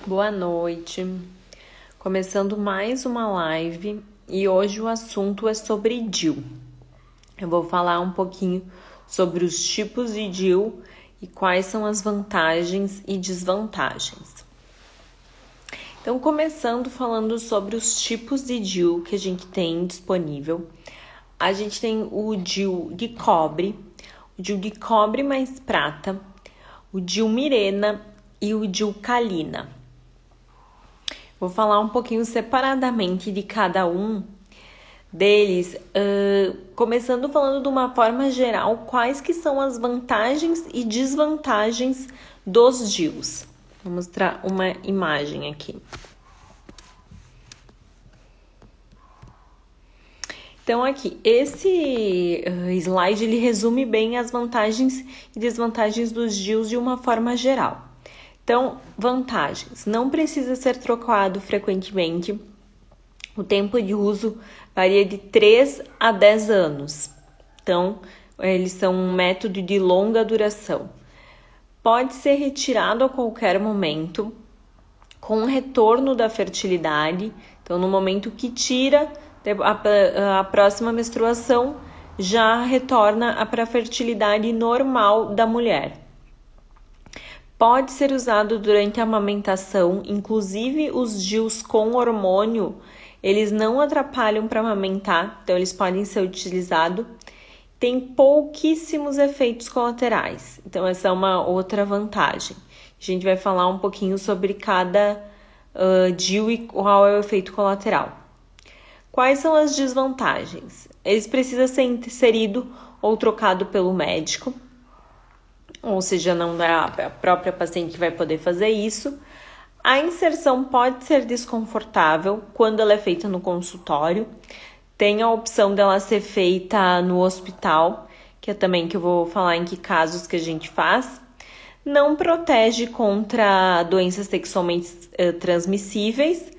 Boa noite, começando mais uma live e hoje o assunto é sobre DIU. Eu vou falar um pouquinho sobre os tipos de DIU e quais são as vantagens e desvantagens. Então, começando falando sobre os tipos de DIU que a gente tem disponível, a gente tem o DIU de cobre mais prata, o DIU Mirena e o DIU Kalina. Vou falar um pouquinho separadamente de cada um deles, começando falando de uma forma geral, quais que são as vantagens e desvantagens dos DIUs. Vou mostrar uma imagem aqui. Então, aqui, esse slide, ele resume bem as vantagens e desvantagens dos DIUs de uma forma geral. Então, vantagens. Não precisa ser trocado frequentemente. O tempo de uso varia de 3 a 10 anos. Então, eles são um método de longa duração. Pode ser retirado a qualquer momento, com o retorno da fertilidade. Então, no momento que tira, a próxima menstruação já retorna para a fertilidade normal da mulher. Pode ser usado durante a amamentação, inclusive os DIUs com hormônio, eles não atrapalham para amamentar, então eles podem ser utilizados. Tem pouquíssimos efeitos colaterais, então essa é uma outra vantagem. A gente vai falar um pouquinho sobre cada DIU e qual é o efeito colateral. Quais são as desvantagens? Eles precisam ser inserido ou trocado pelo médico, ou seja, não é a própria paciente que vai poder fazer isso. A inserção pode ser desconfortável quando ela é feita no consultório. Tem a opção dela ser feita no hospital, que é também que eu vou falar em que casos que a gente faz. Não protege contra doenças sexualmente transmissíveis,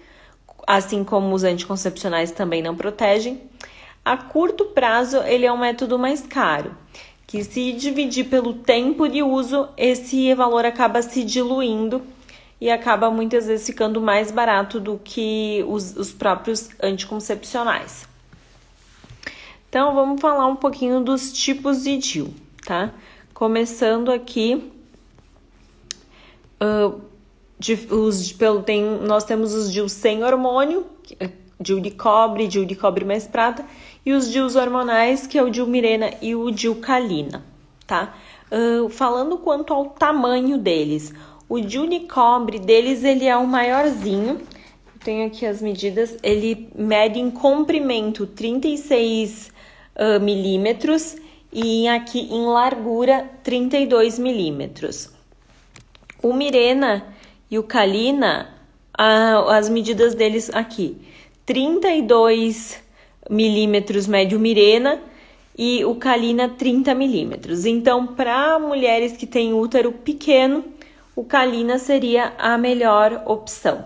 assim como os anticoncepcionais também não protegem. A curto prazo, ele é um método mais caro, que se dividir pelo tempo de uso, esse valor acaba se diluindo e acaba muitas vezes ficando mais barato do que os próprios anticoncepcionais. Então, vamos falar um pouquinho dos tipos de DIU, tá? Começando aqui, nós temos os DIU sem hormônio, DIU de cobre mais prata, e os DIUs hormonais, que é o DIU Mirena e o DIU Kalina, tá? Falando quanto ao tamanho deles, o DIU de cobre deles, ele é o maiorzinho. Eu tenho aqui as medidas. Ele mede em comprimento 36 milímetros e aqui em largura 32 milímetros. O Mirena e o Kalina, as medidas deles aqui, 32 milímetros mede o Mirena e o Kalina 30 milímetros. Então, para mulheres que têm útero pequeno, o Kalina seria a melhor opção.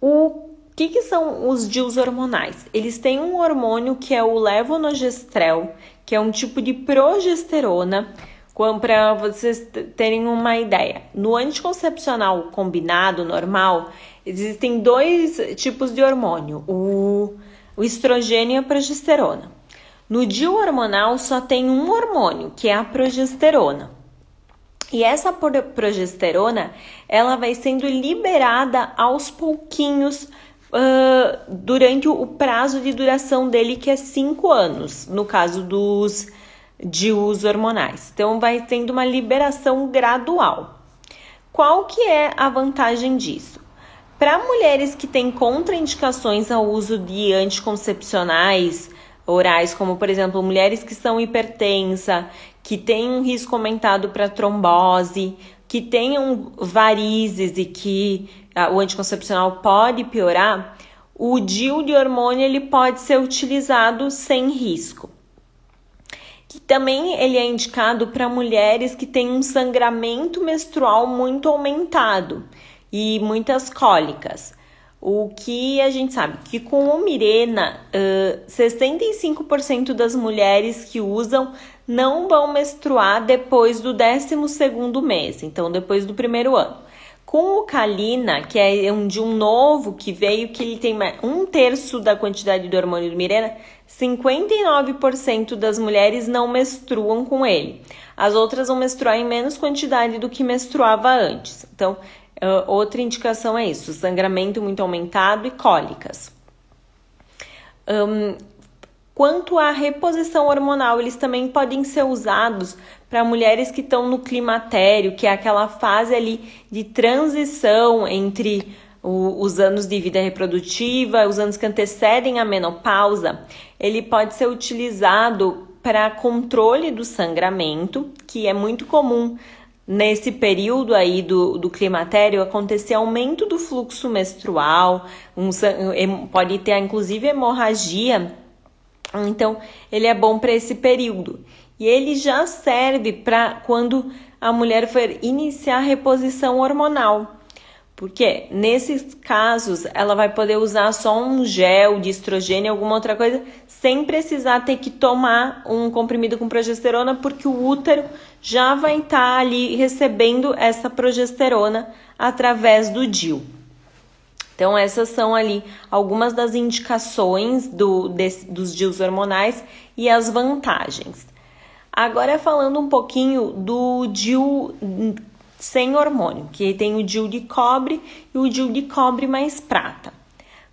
O que são os DIUs hormonais? Eles têm um hormônio que é o levonorgestrel, que é um tipo de progesterona. Para vocês terem uma ideia, no anticoncepcional combinado, normal, existem dois tipos de hormônio, o estrogênio e a progesterona. No DIU hormonal só tem um hormônio, que é a progesterona. E essa progesterona, ela vai sendo liberada aos pouquinhos durante o prazo de duração dele, que é 5 anos, no caso dos DIUs hormonais. Então, vai tendo uma liberação gradual. Qual que é a vantagem disso? Para mulheres que têm contraindicações ao uso de anticoncepcionais orais, como, por exemplo, mulheres que são hipertensas, que têm um risco aumentado para trombose, que tenham varizes e que o anticoncepcional pode piorar, o DIU de hormônio ele pode ser utilizado sem risco. Que também ele é indicado para mulheres que têm um sangramento menstrual muito aumentado e muitas cólicas. O que a gente sabe que com o Mirena, 65% das mulheres que usam não vão menstruar depois do 12º mês, então depois do primeiro ano. Com o Kalina, que é de um novo que veio, que ele tem 1/3 da quantidade do hormônio do Mirena, 59% das mulheres não menstruam com ele. As outras vão menstruar em menos quantidade do que menstruava antes. Então, outra indicação é isso, sangramento muito aumentado e cólicas. Quanto à reposição hormonal, eles também podem ser usados para mulheres que estão no climatério, que é aquela fase ali de transição entre os anos de vida reprodutiva, os anos que antecedem a menopausa. Ele pode ser utilizado para controle do sangramento, que é muito comum nesse período aí do climatério acontecer aumento do fluxo menstrual, pode ter inclusive hemorragia. Então, ele é bom para esse período. E ele já serve para quando a mulher for iniciar a reposição hormonal. Porque nesses casos, ela vai poder usar só um gel de estrogênio, alguma outra coisa, sem precisar ter que tomar um comprimido com progesterona, porque o útero já vai estar ali recebendo essa progesterona através do DIU. Então, essas são ali algumas das indicações dos DIUs hormonais e as vantagens. Agora, falando um pouquinho do DIU sem hormônio, que tem o DIU de cobre e o DIU de cobre mais prata.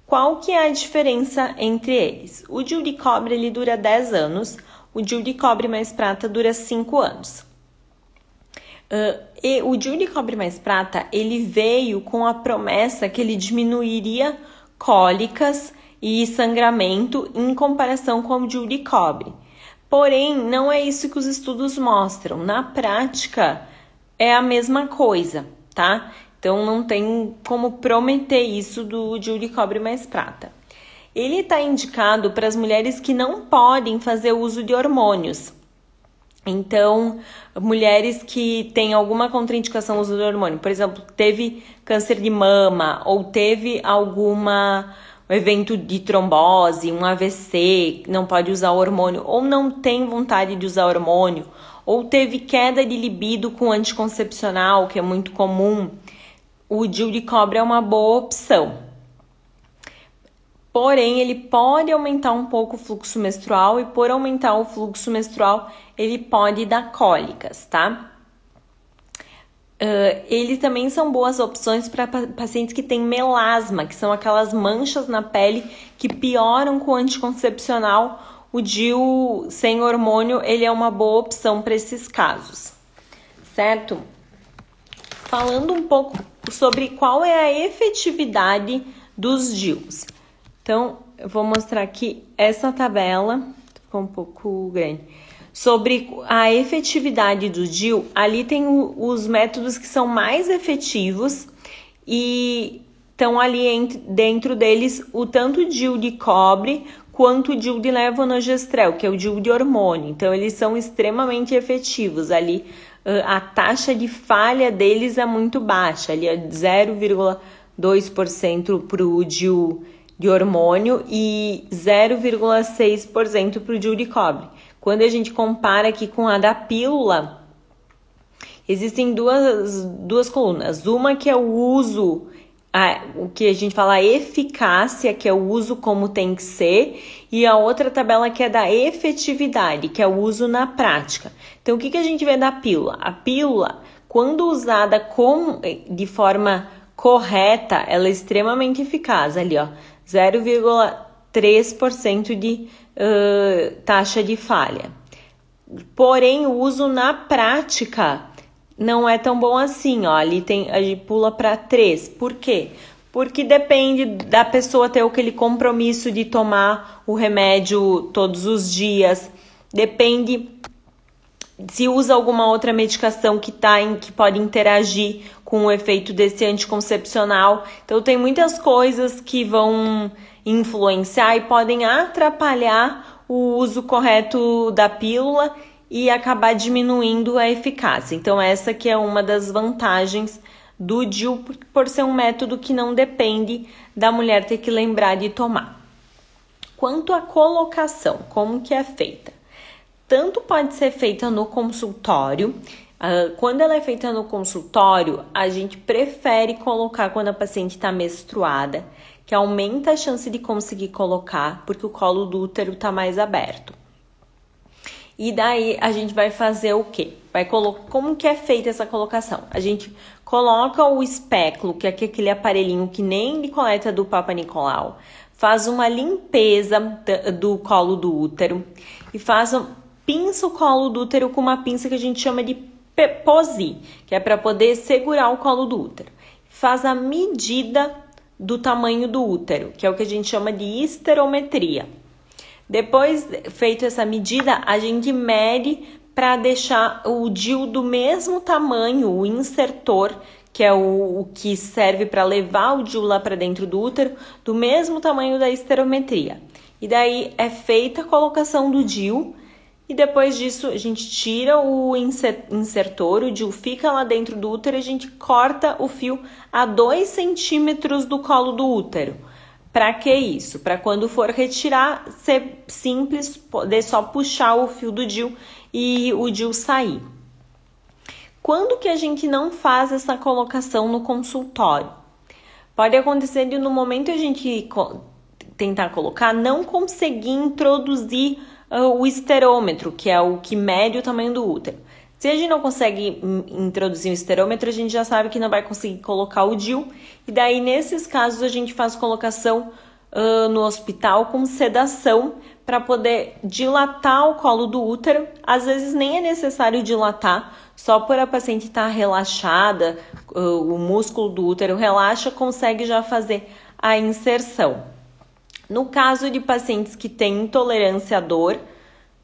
Qual que é a diferença entre eles? O DIU de cobre ele dura 10 anos, o DIU de cobre mais prata dura 5 anos. E o DIU de cobre mais prata, ele veio com a promessa que ele diminuiria cólicas e sangramento em comparação com o DIU de cobre. Porém, não é isso que os estudos mostram. Na prática, é a mesma coisa, tá? Então, não tem como prometer isso do DIU de cobre mais prata. Ele está indicado para as mulheres que não podem fazer uso de hormônios. Então, mulheres que têm alguma contraindicação ao uso do hormônio, por exemplo, teve câncer de mama ou teve algum evento de trombose, um AVC, não pode usar hormônio ou não tem vontade de usar hormônio, ou teve queda de libido com anticoncepcional, que é muito comum, o DIU de cobre é uma boa opção. Porém, ele pode aumentar um pouco o fluxo menstrual e por aumentar o fluxo menstrual, ele pode dar cólicas, tá? Eles também são boas opções para pacientes que têm melasma, que são aquelas manchas na pele que pioram com o anticoncepcional. O DIU sem hormônio, ele é uma boa opção para esses casos, certo? Falando um pouco sobre qual é a efetividade dos DIUs. Então, eu vou mostrar aqui essa tabela, ficou um pouco grande, sobre a efetividade do DIU. Ali tem os métodos que são mais efetivos e estão ali dentro deles o tanto DIU de cobre quanto o DIU de levonorgestrel, que é o DIU de hormônio. Então, eles são extremamente efetivos. Ali, a taxa de falha deles é muito baixa, ali é 0,2% para o DIU de hormônio e 0,6% para o DIU de cobre. Quando a gente compara aqui com a da pílula, existem duas colunas. Uma que é o uso, o que a gente fala a eficácia, que é o uso como tem que ser, e a outra tabela que é da efetividade, que é o uso na prática. Então, o que a gente vê da pílula? A pílula, quando usada de forma correta, ela é extremamente eficaz. Ali, ó, 0,3% de taxa de falha. Porém, o uso na prática não é tão bom assim, ó. Ali a gente pula para 3. Por quê? Porque depende da pessoa ter aquele compromisso de tomar o remédio todos os dias. Depende se usa alguma outra medicação que pode interagir com o efeito desse anticoncepcional. Então, tem muitas coisas que vão influenciar e podem atrapalhar o uso correto da pílula e acabar diminuindo a eficácia. Então, essa que é uma das vantagens do DIU, por ser um método que não depende da mulher ter que lembrar de tomar. Quanto à colocação, como que é feita? Tanto pode ser feita no consultório, Quando ela é feita no consultório, a gente prefere colocar quando a paciente está menstruada, que aumenta a chance de conseguir colocar, porque o colo do útero está mais aberto. E daí a gente vai fazer o quê? Como que é feita essa colocação? A gente coloca o espéculo, que é aquele aparelhinho que nem de coleta do Papa Nicolau, faz uma limpeza do colo do útero e pinça o colo do útero com uma pinça que a gente chama de POSI, que é para poder segurar o colo do útero. Faz a medida do tamanho do útero, que é o que a gente chama de esterometria. Depois, feito essa medida, a gente mede para deixar o DIU do mesmo tamanho, o insertor, que é o que serve para levar o DIU lá para dentro do útero, do mesmo tamanho da esterometria. E daí é feita a colocação do DIU, e depois disso a gente tira o insertor, o DIU fica lá dentro do útero e a gente corta o fio a 2 centímetros do colo do útero. Para que isso? Para quando for retirar, ser simples, poder só puxar o fio do DIU e o DIU sair. Quando que a gente não faz essa colocação no consultório? Pode acontecer de no momento a gente tentar colocar, não conseguir introduzir o esterômetro, que é o que mede o tamanho do útero. Se a gente não consegue introduzir o esterômetro, a gente já sabe que não vai conseguir colocar o DIU. E daí, nesses casos, a gente faz colocação no hospital com sedação para poder dilatar o colo do útero. Às vezes nem é necessário dilatar, só por a paciente estar relaxada, o músculo do útero relaxa, consegue já fazer a inserção. No caso de pacientes que têm intolerância à dor,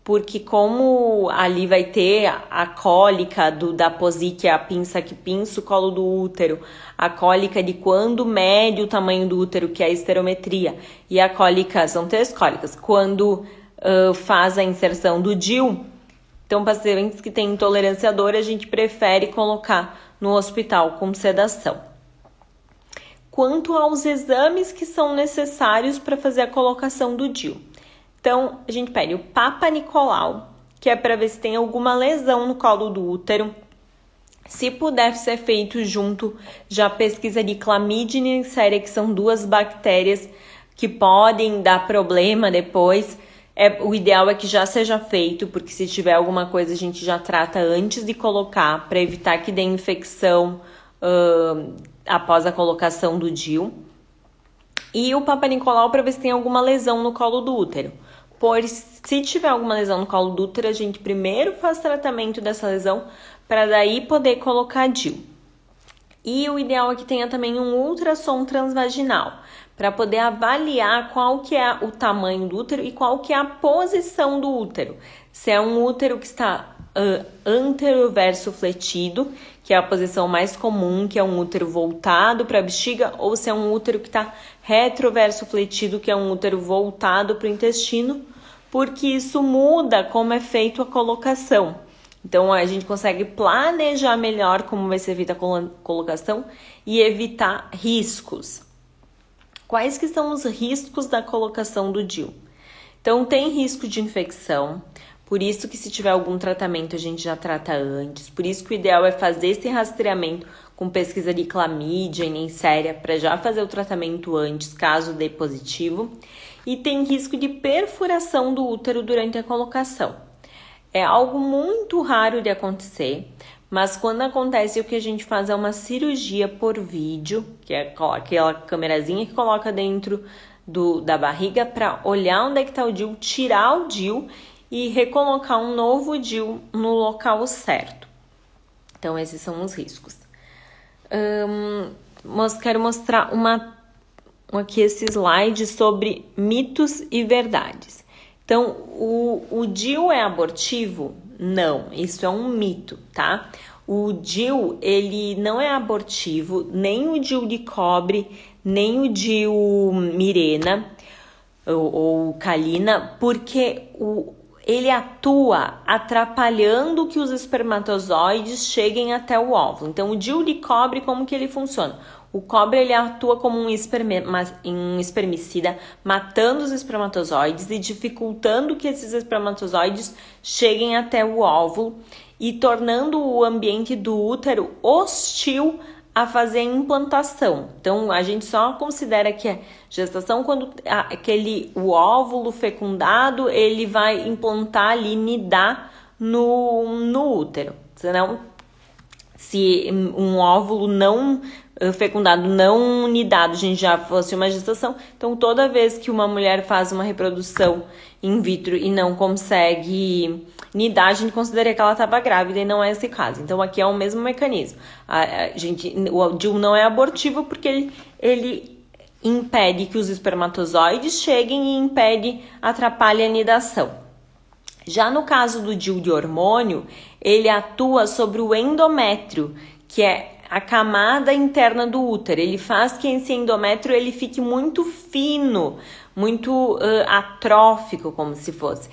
porque como ali vai ter a cólica da POSI, que é a pinça que pinça o colo do útero, a cólica de quando mede o tamanho do útero, que é a esterometria, e a cólica, são 3 cólicas, quando faz a inserção do DIU. Então, pacientes que têm intolerância à dor, a gente prefere colocar no hospital com sedação. Quanto aos exames que são necessários para fazer a colocação do DIU. Então, a gente pede o Papa Nicolau, que é para ver se tem alguma lesão no colo do útero. Se puder ser feito junto, já pesquisa de clamídia e neisseria, que são 2 bactérias que podem dar problema depois. O ideal é que já seja feito, porque se tiver alguma coisa a gente já trata antes de colocar, para evitar que dê infecção após a colocação do DIU. E o Papa Nicolau para ver se tem alguma lesão no colo do útero. Se tiver alguma lesão no colo do útero, a gente primeiro faz tratamento dessa lesão para daí poder colocar DIU. E o ideal é que tenha também um ultrassom transvaginal, para poder avaliar qual que é o tamanho do útero e qual que é a posição do útero. Se é um útero que está anteroverso fletido, que é a posição mais comum, que é um útero voltado para a bexiga, ou se é um útero que está retroverso fletido, que é um útero voltado para o intestino, porque isso muda como é feito a colocação. Então, a gente consegue planejar melhor como vai ser feita a colocação e evitar riscos. Quais que são os riscos da colocação do DIU? Então, tem risco de infecção, por isso que se tiver algum tratamento a gente já trata antes, por isso que o ideal é fazer esse rastreamento com pesquisa de clamídia e neisseria para já fazer o tratamento antes, caso dê positivo. E tem risco de perfuração do útero durante a colocação. É algo muito raro de acontecer, mas quando acontece, o que a gente faz é uma cirurgia por vídeo, que é aquela câmerazinha que coloca dentro da barriga para olhar onde é que está o DIU, tirar o DIU e recolocar um novo DIU no local certo. Então, esses são os riscos. Quero mostrar aqui esse slide sobre mitos e verdades. Então, o DIU é abortivo? Não, isso é um mito, tá? O DIU, ele não é abortivo, nem o DIU de cobre, nem o DIU Mirena ou Kalina, porque ele atua atrapalhando que os espermatozoides cheguem até o óvulo. Então, o DIU de cobre, como que ele funciona? O cobre ele atua como um espermicida, matando os espermatozoides e dificultando que esses espermatozoides cheguem até o óvulo. e tornando o ambiente do útero hostil a fazer a implantação. Então, a gente só considera que é gestação quando o óvulo fecundado, ele vai implantar ali, nidar no útero. Senão, se um óvulo não fecundado, não nidado, a gente já fosse uma gestação, então toda vez que uma mulher faz uma reprodução in vitro e não consegue nidar, a gente considera que ela estava grávida e não é esse caso. Então aqui é o mesmo mecanismo. O DIU não é abortivo porque ele impede que os espermatozoides cheguem e atrapalha a nidação. Já no caso do DIU de hormônio, ele atua sobre o endométrio, que é a camada interna do útero. Ele faz que esse endométrio ele fique muito fino, muito atrófico, como se fosse.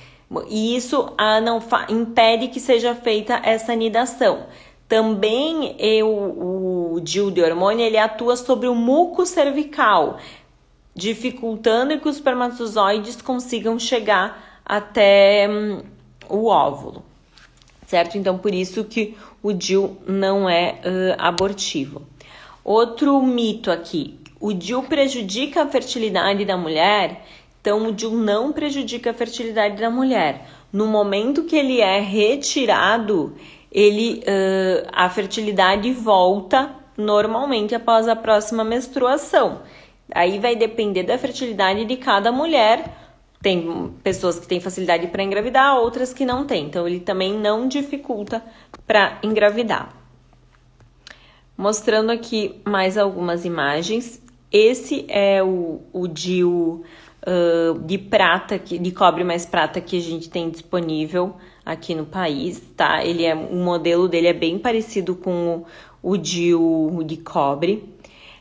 E isso não impede que seja feita essa nidação. Também o DIU de hormônio ele atua sobre o muco cervical, dificultando que os espermatozoides consigam chegar até o óvulo, certo? Então, por isso que o DIU não é abortivo. Outro mito aqui, o DIU prejudica a fertilidade da mulher? Então, o DIU não prejudica a fertilidade da mulher. No momento que ele é retirado, a fertilidade volta normalmente após a próxima menstruação. Aí vai depender da fertilidade de cada mulher. Tem pessoas que têm facilidade para engravidar, outras que não têm. Então, ele também não dificulta para engravidar. Mostrando aqui mais algumas imagens. Esse é o DIU de prata, de cobre mais prata que a gente tem disponível aqui no país, tá? O modelo dele é bem parecido com o DIU de cobre.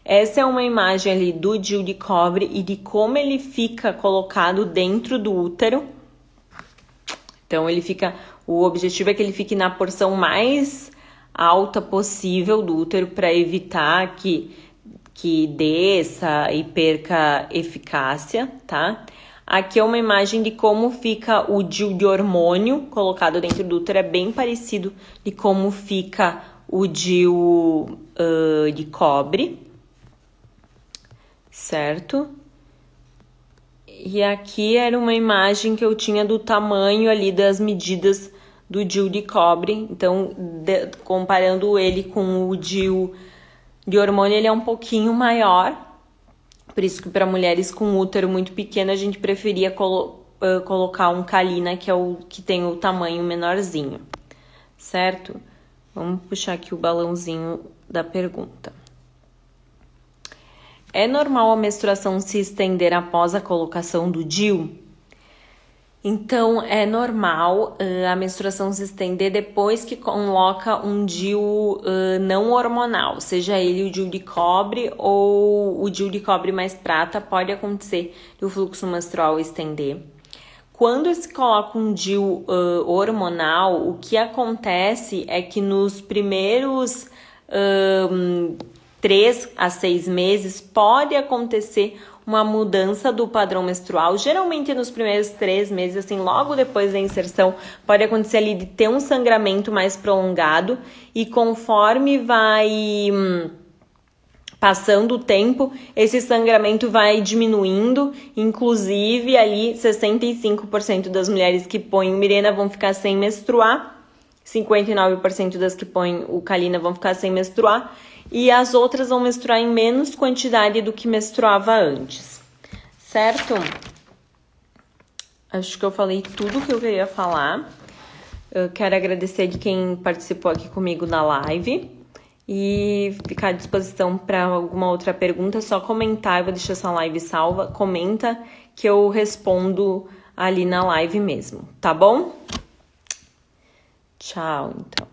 Essa é uma imagem ali do DIU de cobre e de como ele fica colocado dentro do útero. Então, o objetivo é que ele fique na porção mais alta possível do útero para evitar que desça e perca eficácia, tá? Aqui é uma imagem de como fica o DIU de hormônio colocado dentro do útero, é bem parecido de como fica o DIU de cobre. Certo? E aqui era uma imagem que eu tinha do tamanho ali das medidas do DIU de cobre. Então, comparando ele com o DIU de hormônio, ele é um pouquinho maior. Por isso que para mulheres com útero muito pequeno, a gente preferia colocar um Kalina, que é o que tem o tamanho menorzinho. Certo? Vamos puxar aqui o balãozinho da pergunta. É normal a menstruação se estender após a colocação do DIU? Então, é normal a menstruação se estender depois que coloca um DIU não hormonal, seja ele o DIU de cobre ou o DIU de cobre mais prata, pode acontecer o fluxo menstrual estender. Quando se coloca um DIU hormonal, o que acontece é que nos primeiros 3 a 6 meses pode acontecer uma mudança do padrão menstrual, geralmente nos primeiros 3 meses, assim, logo depois da inserção, pode acontecer ali de ter um sangramento mais prolongado e conforme vai passando o tempo, esse sangramento vai diminuindo, inclusive ali 65% das mulheres que põem o Mirena vão ficar sem menstruar, 59% das que põem o Kalina vão ficar sem menstruar, e as outras vão menstruar em menos quantidade do que menstruava antes, certo? Acho que eu falei tudo que eu queria falar. Eu quero agradecer de quem participou aqui comigo na live e ficar à disposição para alguma outra pergunta. É só comentar, eu vou deixar essa live salva. Comenta que eu respondo ali na live mesmo, tá bom? Tchau, então.